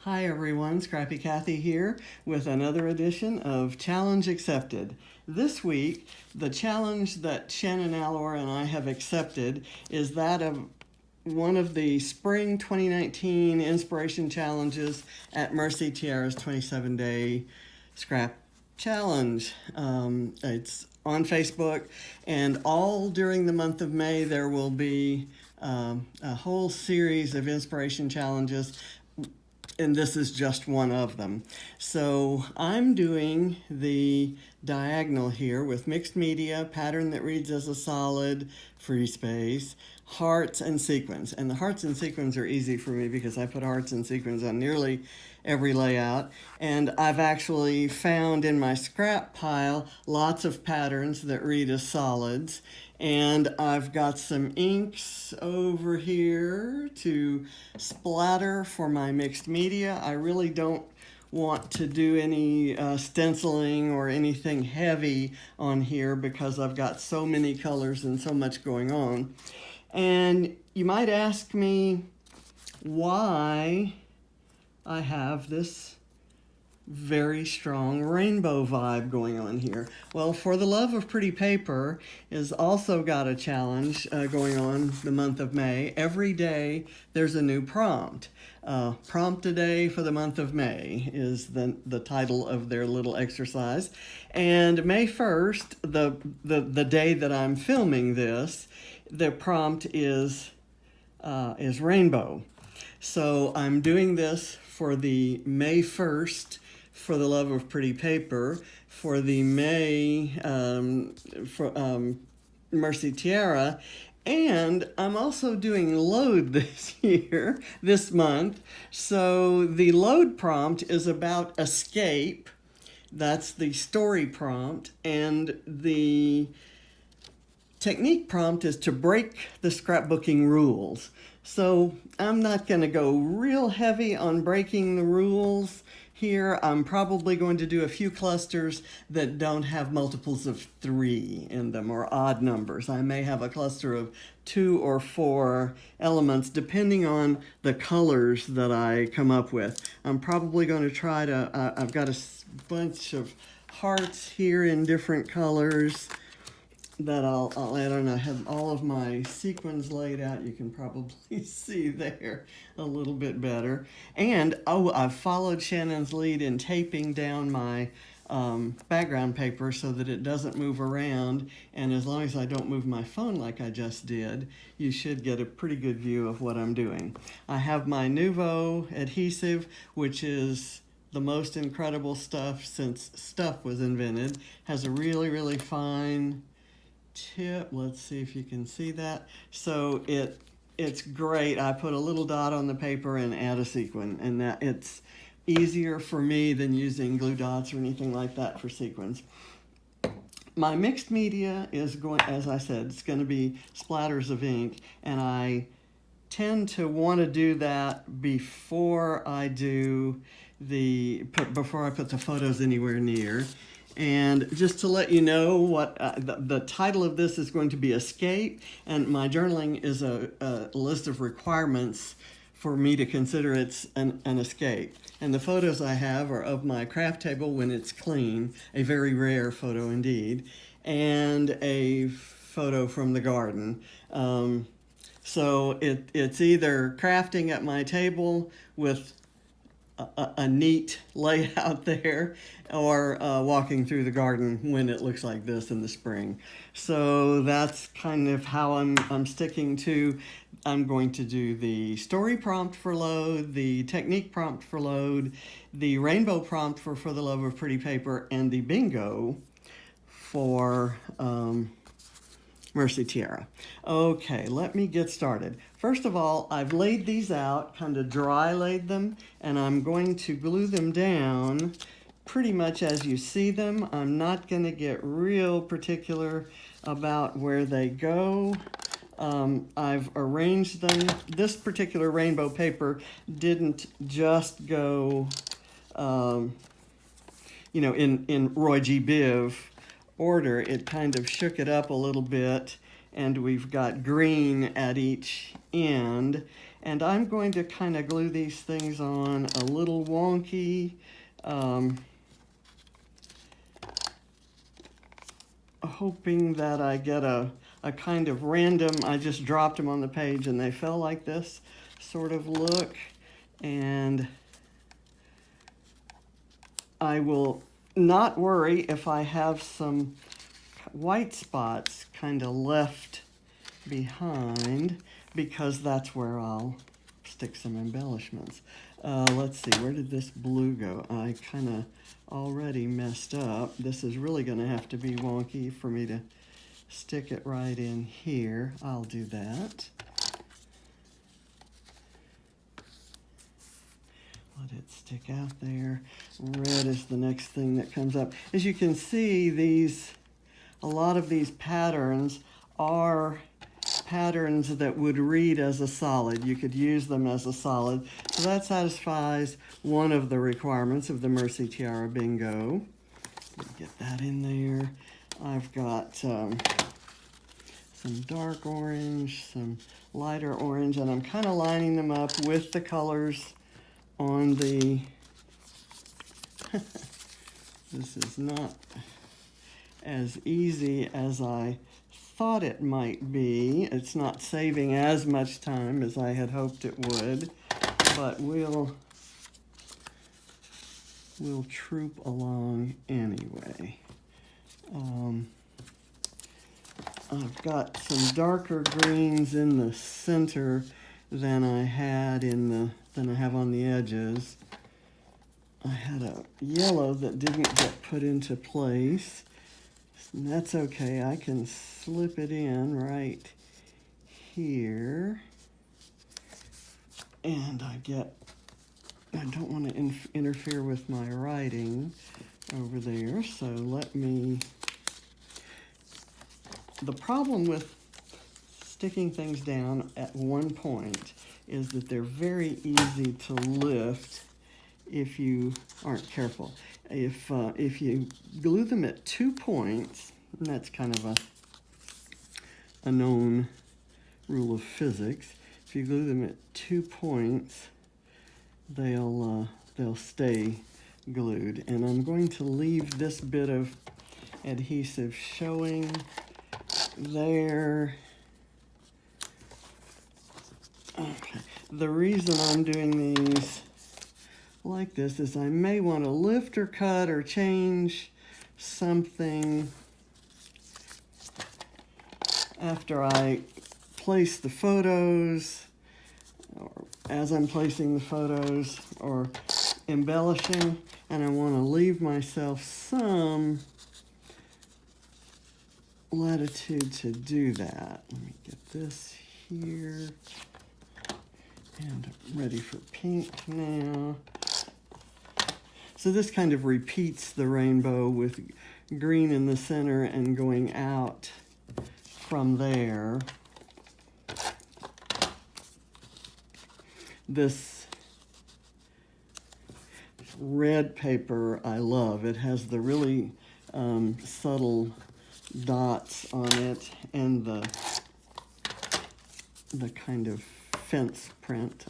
Hi everyone, Scrappy Kathy here with another edition of Challenge Accepted. This week, the challenge that Shannon Allor and I have accepted is that of one of the Spring 2019 Inspiration Challenges at Mercy Tiara's 27-day scrap challenge. It's on Facebook, and all during the month of May there will be a whole series of inspiration challenges, and this is just one of them. So I'm doing the diagonal here with mixed media, pattern that reads as a solid, free space, hearts and sequins. And the hearts and sequins are easy for me because I put hearts and sequins on nearly every layout. And I've actually found in my scrap pile lots of patterns that read as solids. And I've got some inks over here to splatter for my mixed media. I really don't want to do any stenciling or anything heavy on here because I've got so many colors and so much going on. And you might ask me why I have this very strong rainbow vibe going on here. Well, For the Love of Pretty Paper is also got a challenge going on the month of May. Every day there's a new prompt. Prompt a Day for the month of May is the title of their little exercise. And May 1st, the day that I'm filming this, the prompt is rainbow. So I'm doing this for the May 1st For the Love of Pretty Paper, for the May Mercy Tiara, and I'm also doing load this month. So the load prompt is about escape. That's the story prompt, and the technique prompt is to break the scrapbooking rules. So I'm not going to go real heavy on breaking the rules here. I'm probably going to do a few clusters that don't have multiples of 3 in them or odd numbers. I may have a cluster of 2 or 4 elements depending on the colors that I come up with. I'm probably going to try to, I've got a bunch of hearts here in different colors that I'll add on. I have all of my sequins laid out. You can probably see there a little bit better. And, I've followed Shannon's lead in taping down my background paper so that it doesn't move around. And as long as I don't move my phone like I just did, you should get a pretty good view of what I'm doing. I have my Nuvo adhesive, which is the most incredible stuff since stuff was invented. Has a really, really fine tip. Let's see if you can see that. So it's great. I put a little dot on the paper and add a sequin, and that it's easier for me than using glue dots or anything like that for sequins. My mixed media is going, as I said, it's going to be splatters of ink, and I tend to want to do that before I put the photos anywhere near. And just to let you know what the title of this is going to be Escape, and my journaling is a list of requirements for me to consider it's an escape. And the photos I have are of my craft table when it's clean, a very rare photo indeed, and a photo from the garden. So it's either crafting at my table with a neat layout there, or walking through the garden when it looks like this in the spring. So that's kind of how I'm sticking to. I'm going to do the story prompt for load, the technique prompt for load, the rainbow prompt for the Love of Pretty Paper, and the bingo for Mercy Tiara. Okay, let me get started. First of all, I've laid these out, kind of dry laid them, and I'm going to glue them down pretty much as you see them. I'm not going to get real particular about where they go. I've arranged them. This particular rainbow paper didn't just go, in Roy G. Biv order. It kind of shook it up a little bit, and we've got green at each end. And I'm going to kind of glue these things on a little wonky. Hoping that I get a kind of random, I just dropped them on the page and they fell like this sort of look. And I will not worry if I have some white spots kind of left behind, because that's where I'll stick some embellishments. Let's see, where did this blue go? I kind of already messed up. This is really going to have to be wonky for me to stick it right in here. I'll do that. Let it stick out there. Red is the next thing that comes up. As you can see, a lot of these patterns are patterns that would read as a solid. You could use them as a solid. So that satisfies one of the requirements of the Mercy Tiara Bingo. Let me get that in there. I've got some dark orange, some lighter orange, and I'm kind of lining them up with the colors on the... This is not as easy as I thought it might be. It's not saving as much time as I had hoped it would, but we'll troop along anyway. I've got some darker greens in the center than I have on the edges. I had a yellow that didn't get put into place. And that's okay, I can slip it in right here. And I don't want to interfere with my writing over there, so the problem with sticking things down at one point is that they're very easy to lift if you aren't careful. If you glue them at 2 points, and that's kind of a known rule of physics, if you glue them at 2 points, they'll stay glued. And I'm going to leave this bit of adhesive showing there. Okay. The reason I'm doing these like this is I may want to lift or cut or change something after I place the photos, or as I'm placing the photos or embellishing, and I want to leave myself some latitude to do that. Let me get this here, and I'm ready for pink now. So this kind of repeats the rainbow with green in the center and going out from there. This red paper I love. It has the really subtle dots on it and the kind of fence print.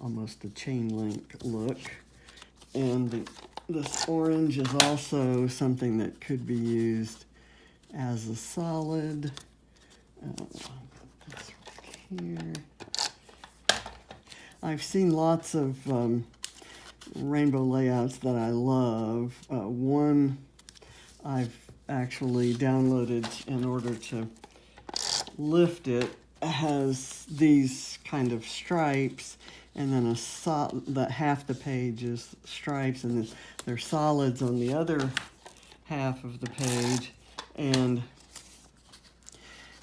Almost a chain link look. And this orange is also something that could be used as a solid. This right here. I've seen lots of rainbow layouts that I love. One I've actually downloaded in order to lift it has these kind of stripes, and then half the page is stripes, and then there's solids on the other half of the page, and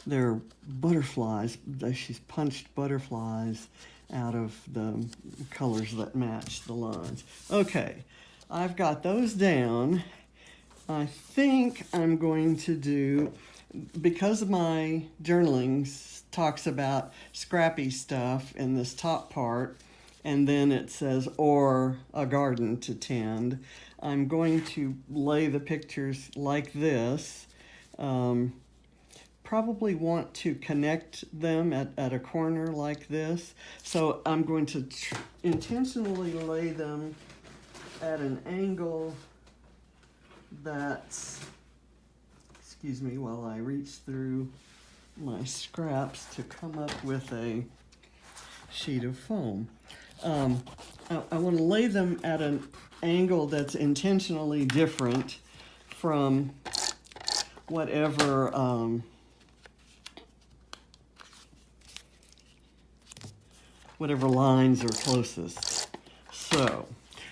they're butterflies. She's punched butterflies out of the colors that match the lines. Okay, I've got those down. I think I'm going to do, because my journaling talks about scrappy stuff in this top part, and then it says, or a garden to tend, I'm going to lay the pictures like this, probably want to connect them at a corner like this. So I'm going to intentionally lay them at an angle that's, excuse me while I reach through my scraps to come up with a sheet of foam. I want to lay them at an angle that's intentionally different from whatever whatever lines are closest. So,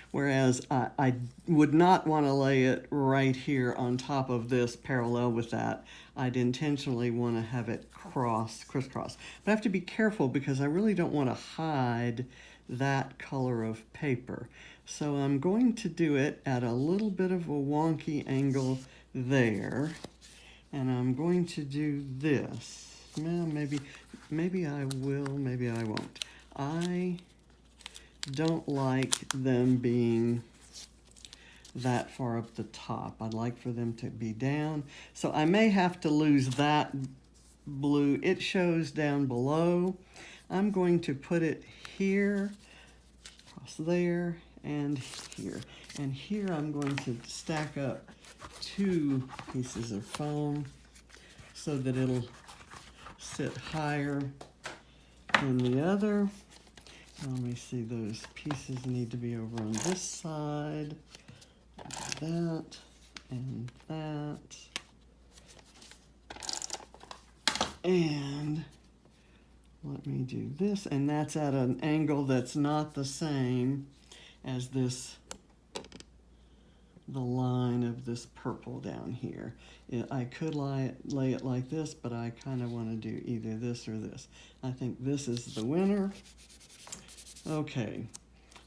whereas I would not want to lay it right here on top of this parallel with that, I'd intentionally want to have it crisscross. But I have to be careful because I really don't want to hide that color of paper. So I'm going to do it at a little bit of a wonky angle there. And I'm going to do this. Well, maybe I will, maybe I won't. I don't like them being that far up the top. I'd like for them to be down. So I may have to lose that blue. It shows down below. I'm going to put it here, across there, and here. And here I'm going to stack up 2 pieces of foam so that it'll sit higher than the other. Let me see, those pieces need to be over on this side. That and that. And let me do this, and that's at an angle that's not the same as this, the line of this purple down here. I could lay it like this, but I kind of want to do either this or this. I think this is the winner. Okay,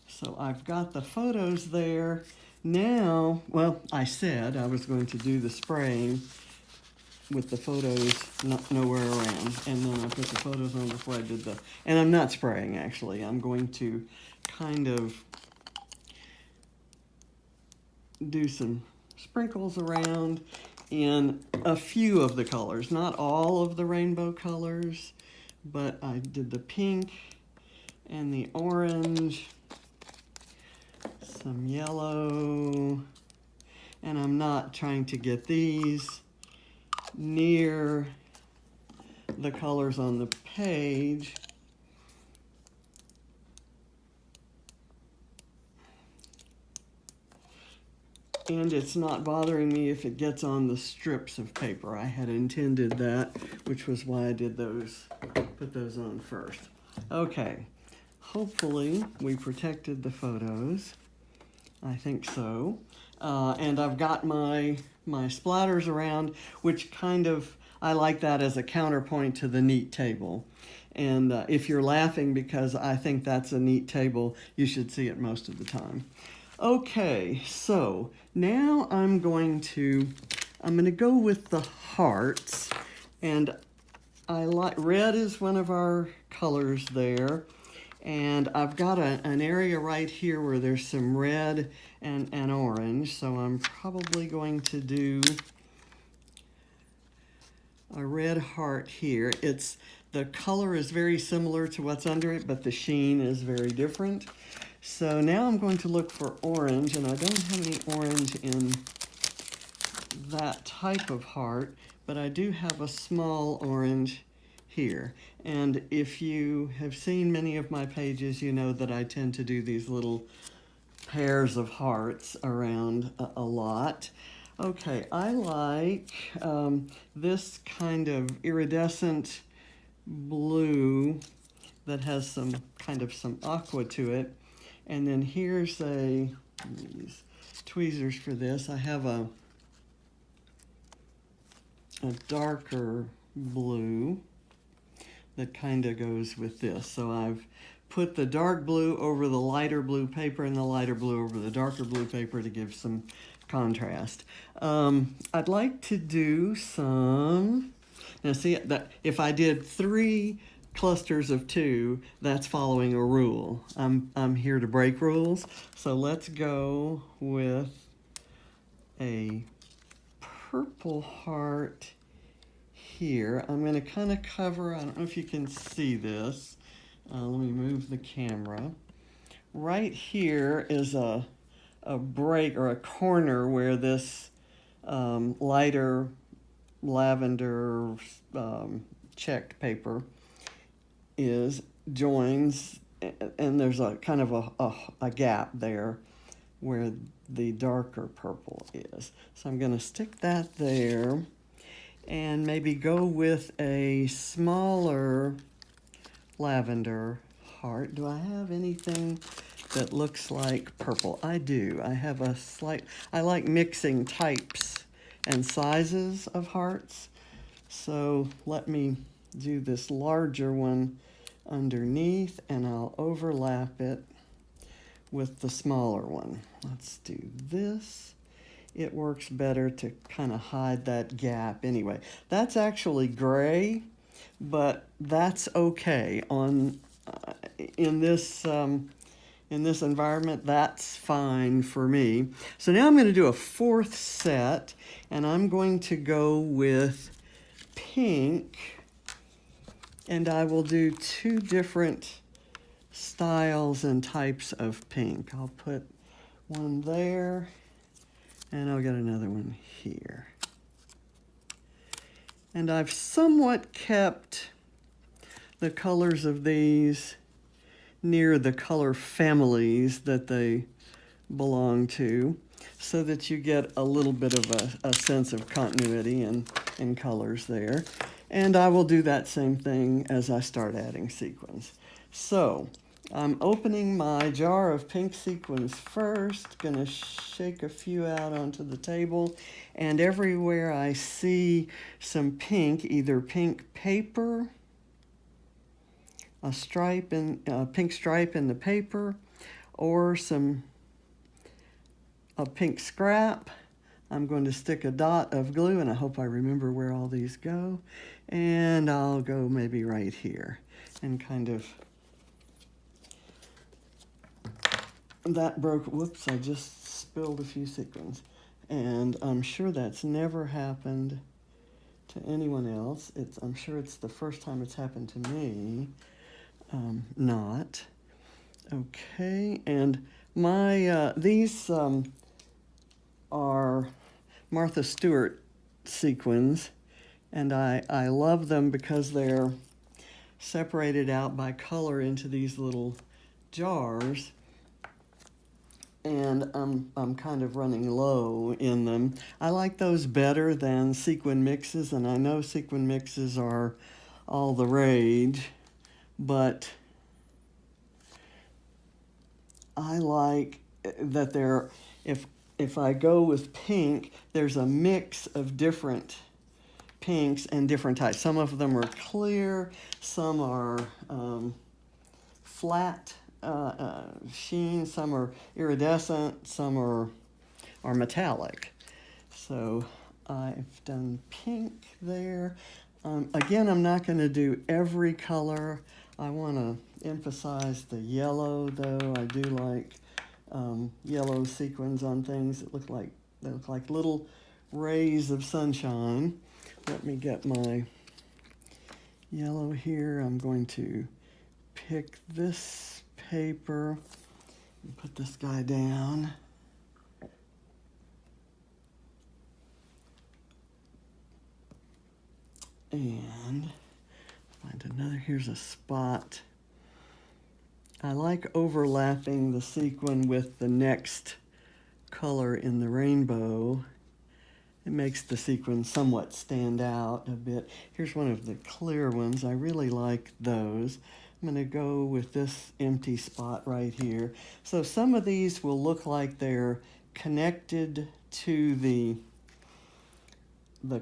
so I've got the photos there. Now, well, I said I was going to do the spraying with the photos nowhere around, and then I put the photos on before I did and I'm not spraying actually. I'm going to kind of do some sprinkles around in a few of the colors, not all of the rainbow colors, but I did the pink and the orange, some yellow, and I'm not trying to get these near the colors on the page. And it's not bothering me if it gets on the strips of paper. I had intended that, which was why I did those, put those on first. Okay, hopefully we protected the photos. I think so. And I've got my splatters around, which kind of, I like that as a counterpoint to the neat table. And if you're laughing because I think that's a neat table, you should see it most of the time. Okay, so now I'm going to go with the hearts, and I like, red is one of our colors there, and I've got an area right here where there's some red and orange, so I'm probably going to do a red heart here. The color is very similar to what's under it, but the sheen is very different. So now I'm going to look for orange, and I don't have any orange in that type of heart, but I do have a small orange here. And if you have seen many of my pages, you know that I tend to do these little pairs of hearts around a lot. Okay, I like this kind of iridescent blue that has some aqua to it. And then here's these tweezers for this. I have a darker blue that kind of goes with this. So I've put the dark blue over the lighter blue paper and the lighter blue over the darker blue paper to give some contrast. I'd like to do some, now see that if I did 3 clusters of 2, that's following a rule. I'm here to break rules, so let's go with a purple heart here. I'm going to kind of cover, I don't know if you can see this. Let me move the camera. Right here is a break or a corner where this lighter lavender checked paper joins, and there's a kind of a gap there where the darker purple is. So I'm going to stick that there and maybe go with a smaller lavender heart. Do I have anything that looks like purple? I do. I have I like mixing types and sizes of hearts. So let me do this larger one underneath, and I'll overlap it with the smaller one. Let's do this. It works better to kind of hide that gap anyway. That's actually gray, but that's okay in this environment. That's fine for me. So now I'm going to do a fourth set, and I'm going to go with pink, and I will do two different styles and types of pink. I'll put one there, and I'll get another one here. And I've somewhat kept the colors of these near the color families that they belong to, so that you get a little bit of a sense of continuity in colors there. And I will do that same thing as I start adding sequins. So I'm opening my jar of pink sequins first, gonna shake a few out onto the table, and everywhere I see some pink, either pink paper, a pink stripe in the paper, or a pink scrap, I'm going to stick a dot of glue, and I hope I remember where all these go, and I'll go maybe right here and kind of, that broke, whoops, I just spilled a few sequins, and I'm sure that's never happened to anyone else. I'm sure it's the first time it's happened to me. Not. Okay, and these are Martha Stewart sequins, and I love them because they're separated out by color into these little jars, and I'm kind of running low in them. I like those better than sequin mixes, and I know sequin mixes are all the rage, but I like that if I go with pink, there's a mix of different pinks and different types. Some of them are clear, some are flat sheen, some are iridescent, some are metallic. So I've done pink there. Again, I'm not going to do every color. I want to emphasize the yellow, though. I do like yellow sequins on things that look like little rays of sunshine. Let me get my yellow here. I'm going to pick this paper and put this guy down. And find another, here's a spot. I like overlapping the sequin with the next color in the rainbow. It makes the sequin somewhat stand out a bit. Here's one of the clear ones. I really like those. I'm going to go with this empty spot right here. So some of these will look like they're connected to the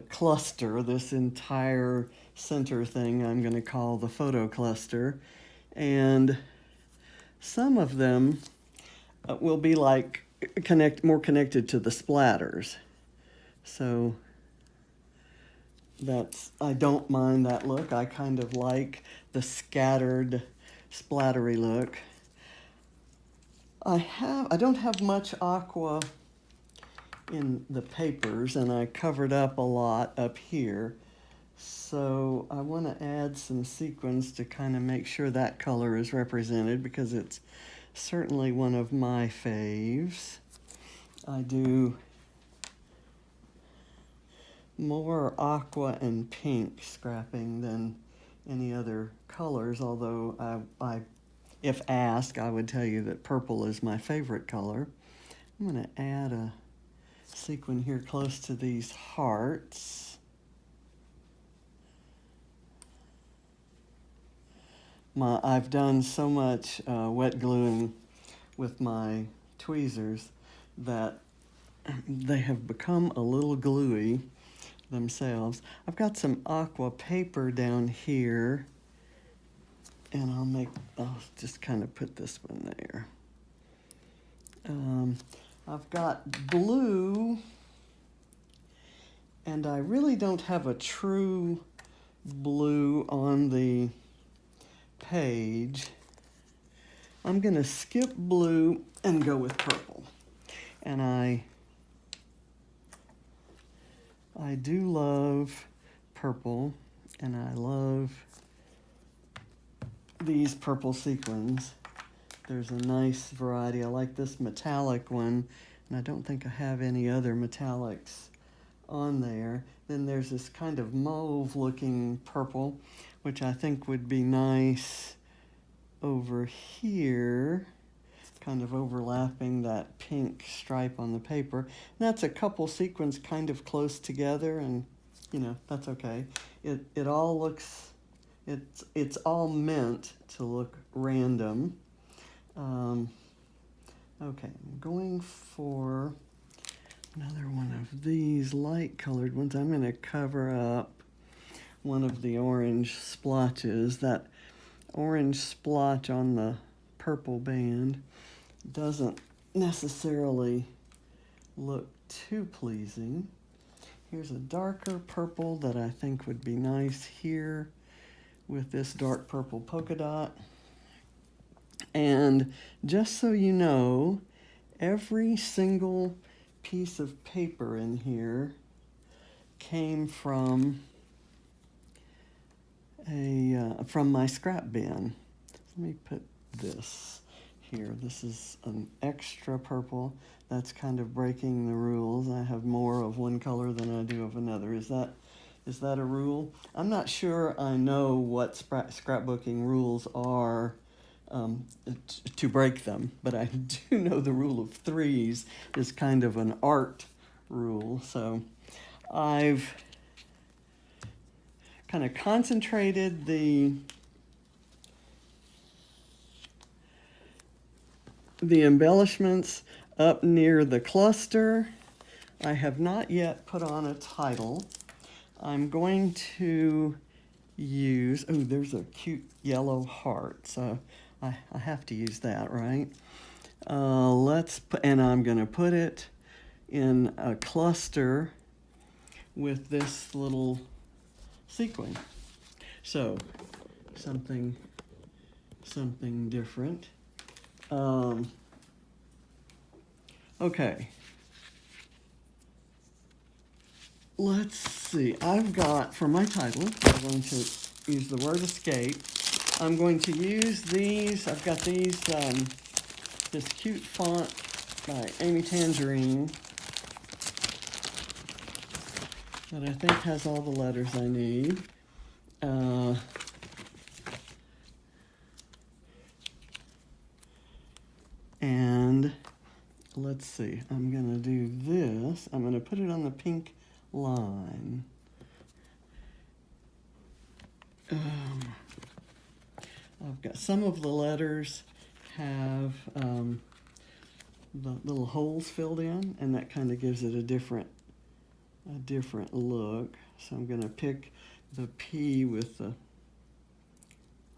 cluster, this entire center thing I'm going to call the photo cluster. And some of them will be like more connected to the splatters. So I don't mind that look. I kind of like the scattered, splattery look. I don't have much aqua in the papers, and I covered up a lot up here. So I want to add some sequins to kind of make sure that color is represented because it's certainly one of my faves. I do more aqua and pink scrapping than any other colors, although if asked, I would tell you that purple is my favorite color. I'm going to add a sequin here close to these hearts. I've done so much wet gluing with my tweezers that they have become a little gluey themselves. I've got some aqua paper down here, and I'll just kind of put this one there. I've got blue, and I really don't have a true blue on the page. I'm going to skip blue and go with purple. And I do love purple, and I love these purple sequins. There's a nice variety. I like this metallic one, and I don't think I have any other metallics on there. Then there's this kind of mauve-looking purple, which I think would be nice over here, kind of overlapping that pink stripe on the paper. And that's a couple sequins kind of close together, and that's okay. It all looks, it's all meant to look random. Okay, I'm going for another one of these light colored ones. I'm going to cover up one of the orange splotches. That orange splotch on the purple band doesn't necessarily look too pleasing. Here's a darker purple that I think would be nice here with this dark purple polka dot. And just so you know, every single piece of paper in here came from from my scrap bin. Let me put this here. This is an extra purple. That's kind of breaking the rules. I have more of one color than I do of another. Is that a rule? I'm not sure I know what scrapbooking rules are to break them, but I do know the rule of threes is kind of an art rule. So I've kind of concentrated the embellishments up near the cluster. I have not yet put on a title. I'm going to use, there's a cute yellow heart, so I have to use that, right? And I'm going to put it in a cluster with this little sequin. So something different. Okay. Let's see. I've got, for my title, I'm going to use the word escape. I'm going to use these. I've got these, this cute font by Amy Tangerine that I think has all the letters I need. And let's see, I'm going to do this. I'm going to put it on the pink line. I've got some of the letters have the little holes filled in, and that kind of gives it a different look. So I'm going to pick the P with the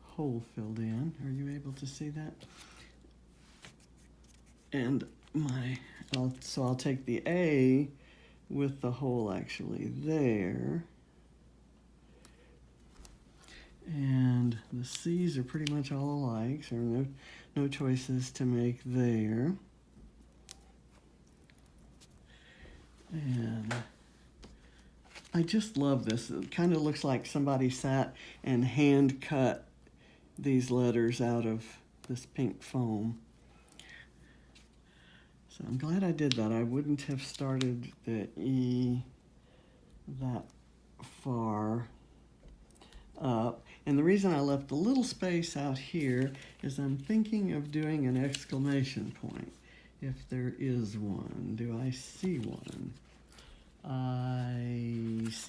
hole filled in. Are you able to see that? And I'll take the A with the hole actually there. And the C's are pretty much all alike, so there are no choices to make there. And I just love this. It kind of looks like somebody sat and hand cut these letters out of this pink foam. So I'm glad I did that. I wouldn't have started the E that far up. And the reason I left a little space out here is I'm thinking of doing an exclamation point, if there is one. Do I see one?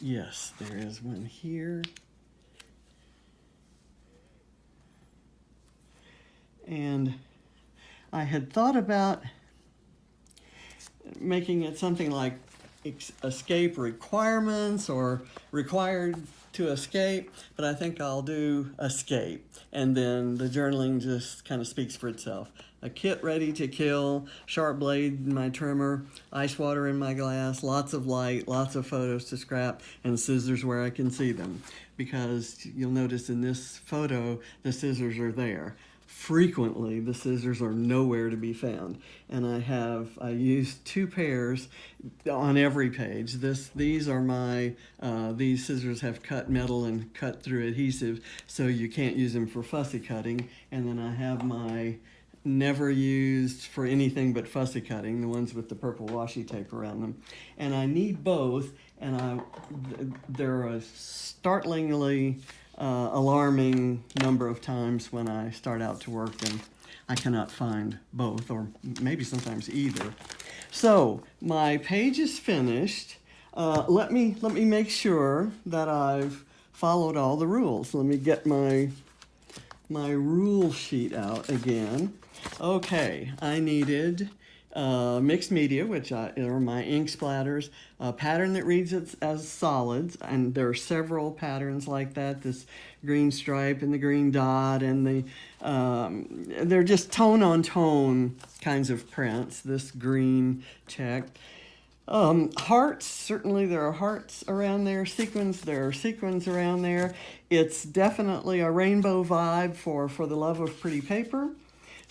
Yes, there is one here. And I had thought about making it something like escape requirements or required to escape, but I think I'll do escape. And then the journaling just kind of speaks for itself. A kit ready to kill, sharp blade in my trimmer, ice water in my glass, lots of light, lots of photos to scrap, and scissors where I can see them. Because you'll notice in this photo, the scissors are there. Frequently, the scissors are nowhere to be found. And I used 2 pairs on every page. These are my, these scissors have cut metal and cut through adhesive, so you can't use them for fussy cutting. And then I have my never used for anything but fussy cutting, the ones with the purple washi tape around them. And I need both, and there are a startlingly alarming number of times when I start out to work and I cannot find both, or maybe sometimes either. So my page is finished. Let me make sure that I've followed all the rules. Let me get my rule sheet out again. Okay, I needed mixed media, which are my ink splatters, a pattern that reads it as solids, and there are several patterns like that, this green stripe and the green dot, and they're just tone on tone kinds of prints, this green check. Hearts, certainly there are hearts around there. Sequins, there are sequins around there. It's definitely a rainbow vibe for the love of pretty paper.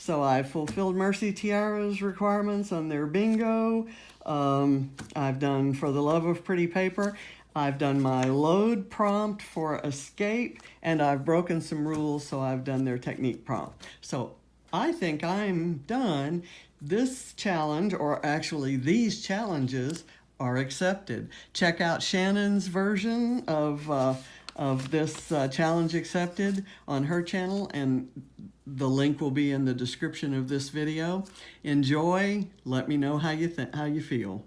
So I fulfilled Mercy Tiara's requirements on their bingo. I've done For the Love of Pretty Paper. I've done my load prompt for escape, and I've broken some rules, so I've done their technique prompt. So I think I'm done. This challenge, or actually these challenges, are accepted. Check out Shannon's version of this challenge accepted on her channel, and the link will be in the description of this video. Enjoy. Let me know how you feel.